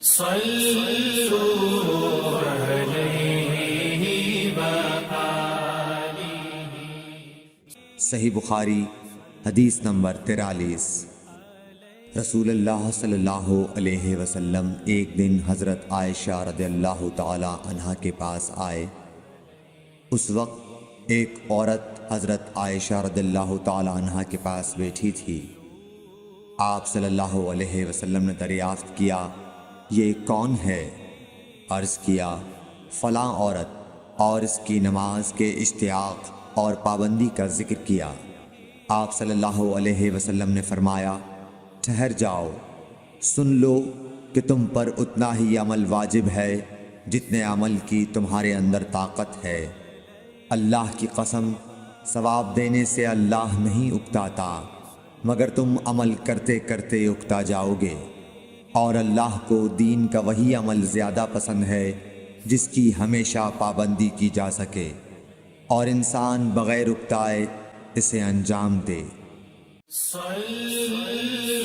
صلوا علیہ وآلہ۔ صحیح بخاری حدیث نمبر 43۔ رسول اللہ صلی اللہ علیہ وسلم ایک دن حضرت عائشہ رضی اللہ تعالی عنہا کے پاس آئے۔ اس وقت ایک عورت حضرت عائشہ رضی اللہ تعالی عنہا کے پاس بیٹھی تھی۔ آپ صلی اللہ علیہ وسلم نے دریافت کیا، یہ کون ہے؟ عرض کیا، فلاں عورت، اور اس کی نماز کے اشتیاق اور پابندی کا ذکر کیا۔ آپ صلی اللہ علیہ وسلم نے فرمایا، ٹھہر جاؤ، سن لو کہ تم پر اتنا ہی عمل واجب ہے جتنے عمل کی تمہارے اندر طاقت ہے۔ اللہ کی قسم، ثواب دینے سے اللہ نہیں اکتاتا، مگر تم عمل کرتے کرتے اکتا جاؤ گے، اور اللہ کو دین کا وہی عمل زیادہ پسند ہے جس کی ہمیشہ پابندی کی جا سکے، اور انسان بغیر اکتائے اسے انجام دے۔ صلوا